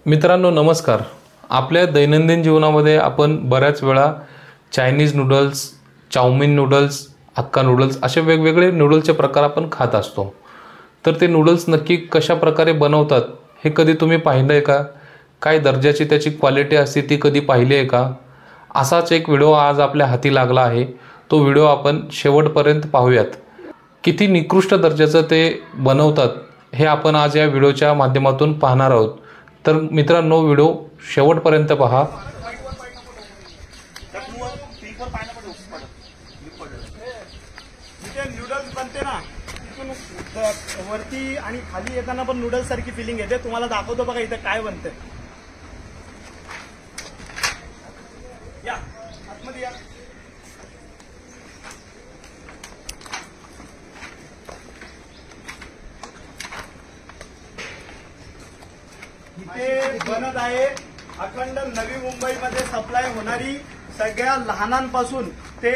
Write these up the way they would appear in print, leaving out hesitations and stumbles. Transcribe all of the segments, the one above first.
मित्रांनो नमस्कार। आपल्या दैनंदिन जीवनामध्ये आपण बऱ्याच वेळा Chinese noodles, chowmein noodles, Hakka noodles असे वेगवेगळे नूडल्सचे प्रकार आपण खात असतो। तर ते नूडल्स नक्की कशा प्रकारे बनवतात हे कधी तुम्ही पाहिलं आहे का? काय दर्जाची त्याची क्वालिटी असते ती कधी पाहिली आहे का? असाच एक व्हिडिओ आज आपल्या हाती लागला आहे। तो व्हिडिओ आपण शेवटपर्यंत पाहूयात। किती निकृष्ट दर्जाचं ते बनवतात हे आपण आज या व्हिडिओच्या माध्यमातून पाहणार आहोत। तर मित्रांनो व्हिडिओ शेवटपर्यंत पहा। नूडल्स बनते ना तिथून वरती आणि खाली येताना पण नूडल्स सारखी फिलिंग येते। तुम्हाला दाखवतो बघा इथे काय बनते। या आतमध्ये या। इथे बनत आहे अखंड नवी मुंबईमध्ये सप्लाय होणारी सगळ्या लहानांपासून ते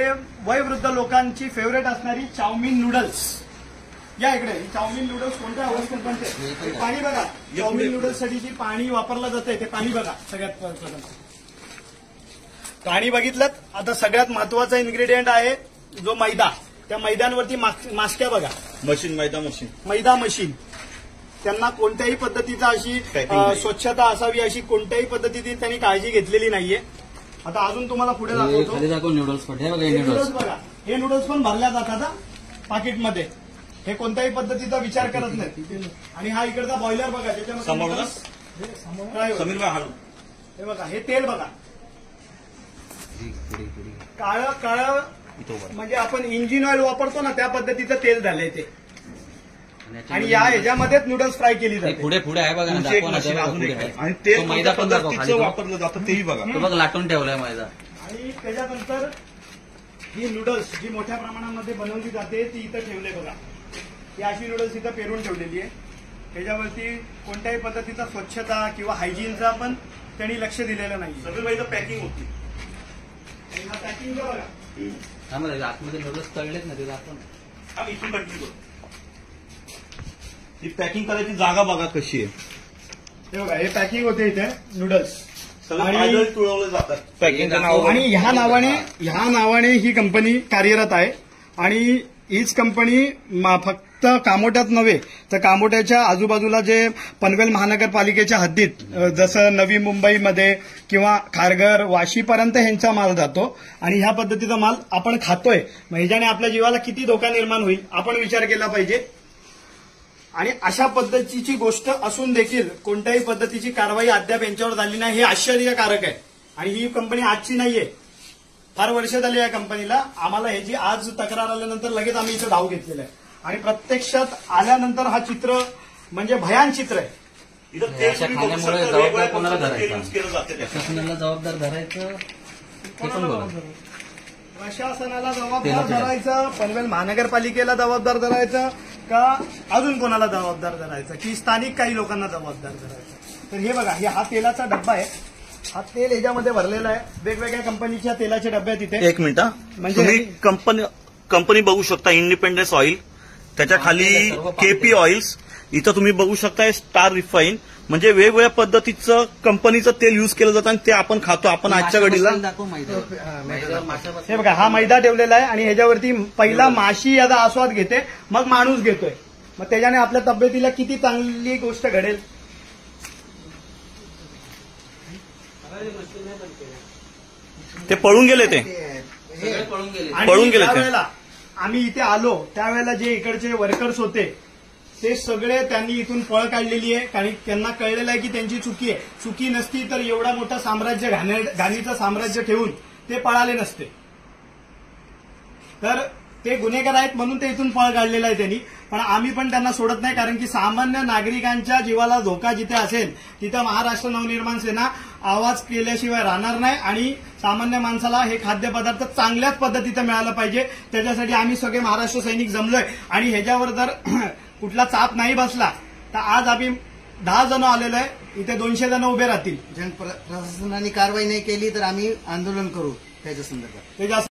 वयोवृद्ध लोकांची फेवरेट असणारी चाउमिन नूडल्स। या इकडे चाउमिन नूडल्स कोणत्या अवस्थेत बनते पाणी बघा। चाउमिन नूडल्स साठी जी पाणी वापरलं जाते ते पाणी बघा। सगळ्यात पाणी बघितलं। आता सगळ्यात महत्वाचा इन्ग्रेडियंट आहे जो मैदा। त्या मैद्यांवरती मास्क्या बघा। मैदा मशीन त्यांना कोणत्याही पद्धतीचा अशी स्वच्छता असावी अशी कोणत्याही पद्धतीची त्यांनी काळजी घेतलेली नाहीये। आता अजून तुम्हाला पुढे दाखवतो। नूडल्स बघा, हे नूडल्स पण भरल्या जातात पाकिटमध्ये। हे कोणत्याही पद्धतीचा विचार करत नाही। आणि हा इकडचा बॉयलर बघा ज्याच्यामध्ये हे बघा, हे तेल बघा काळं काळं, म्हणजे आपण इंजिन ऑइल वापरतो ना त्या पद्धतीचं तेल झालंय ते। आणि या ह्याच्यामध्येच नूडल्स फ्राय केली जाते। पुढे पुढे आहे बघा ना। आणि ते मैदा पदार्थाचं वापरलं जातं तेही बघा। बघ लाटून ठेवलाय मैदा। आणि त्याच्यानंतर ही नूडल्स जी मोठ्या प्रमाणामध्ये बनवली जाते ती इथं ठेवले बघा। ही अशी नूडल्स इथं पेरून ठेवलेली आहे। त्याच्यावरती कोणत्याही पद्धतीचा स्वच्छता किंवा हायजीनचा पण त्यांनी लक्ष दिलेलं नाही। सगळं मैदा पॅकिंग होती। आणि हा पॅकिंग बघा, आतमध्ये नूडल्स तळलेत ना ते आपण आम्ही इथून कंटिन्यू करतो। ही पॅकिंग करायची जागा बघा कशी आहे। हे बघा, हे पॅकिंग होते इथे नूडल्स आणि तुळवले जातात पॅकिंग आणि ह्या नावाने ही कंपनी कार्यरत आहे। आणि हीच कंपनी फक्त कामोट्यात नव्हे तर कामोट्याच्या आजूबाजूला जे पनवेल महानगरपालिकेच्या हद्दीत जसं नवी मुंबईमध्ये किंवा खारघर वाशीपर्यंत ह्यांचा माल जातो। आणि ह्या पद्धतीचा माल आपण खातोय, मग ह्याच्याने आपल्या जीवाला किती धोका निर्माण होईल आपण विचार केला पाहिजे। आणि अशा पद्धतीची गोष्ट असून देखील कोणत्याही पद्धतीची कारवाई अद्याप यांच्यावर झाली नाही, हे आश्चर्यकारक आहे। आणि ही कंपनी आजची नाहीये, फार वर्ष झाली या कंपनीला। आम्हाला ह्याची आज तक्रार आल्यानंतर लगेच आम्ही इथं धाव घेतलेला आहे। आणि प्रत्यक्षात आल्यानंतर हा चित्र म्हणजे भयान चित्र आहे। खाण्यामुळे जबाबदार कोणाला धरायचं? जबाबदार धरायचं ते पण बोला। प्रशासनाला जबाबदार धरायचं, पनवेल महानगरपालिकेला जबाबदार धरायचं का अजून कोणाला जबाबदार धरायचं की स्थानिक काही लोकांना जबाबदार धरायचं? तर हे बघा, हा तेलाचा डब्बा आहे। हा तेल ह्याच्यामध्ये भरलेला आहे। वेगवेगळ्या कंपनीच्या तेलाचे डब्बे आहेत इथे। एक मिनिट, म्हणजे कंपनी बघू शकता इंडिपेंडन्स ऑइल, त्याच्या खाली केपी ऑइल्स, इथं तुम्ही बघू शकता स्टार रिफाईन, म्हणजे वेगवेगळ्या पद्धतीचं कंपनीचं तेल युज केलं जातं आणि ते आपण खातो। आपण आजच्या घडीला हे बघा, हा मैदा ठेवलेला आहे आणि ह्याच्यावरती पहिला माशी याचा आस्वाद घेते मग माणूस घेतोय। मग त्याच्याने आपल्या तब्येतीला किती चांगली गोष्ट घडेल। ते पळून गेले, ते पळून गेले। त्यावेळेला आम्ही इथे आलो त्यावेळेला जे इकडचे वर्कर्स होते ते सगळे त्यांनी इथून पळ काढलेली आहे। कारण त्यांना कळलेलं आहे की त्यांची चुकी आहे। चुकी नसती तर एवढा मोठा साम्राज्य घाणीचं साम्राज्य ठेवून ते पळाले नसते। तर ते गुन्हेगार आहेत म्हणून ते इथून पळ काढलेला आहे त्यांनी। पण आम्ही पण त्यांना सोडत नाही, कारण की सामान्य नागरिकांच्या जीवाला धोका जिथे असेल तिथं महाराष्ट्र नवनिर्माण सेना आवाज केल्याशिवाय राहणार नाही। आणि सामान्य माणसाला हे खाद्यपदार्थ चांगल्याच पद्धतीचं मिळालं पाहिजे, त्याच्यासाठी आम्ही सगळे महाराष्ट्र सैनिक जमलोय। आणि ह्याच्यावर जर कुठला चाप नाही बसला तर आज आम्ही 10 जण आलेलो आहे, इथे 200 जण उभे राहतील। प्रशासनाने कारवाई नाही केली तर आम्ही आंदोलन करू त्याच्या संदर्भात।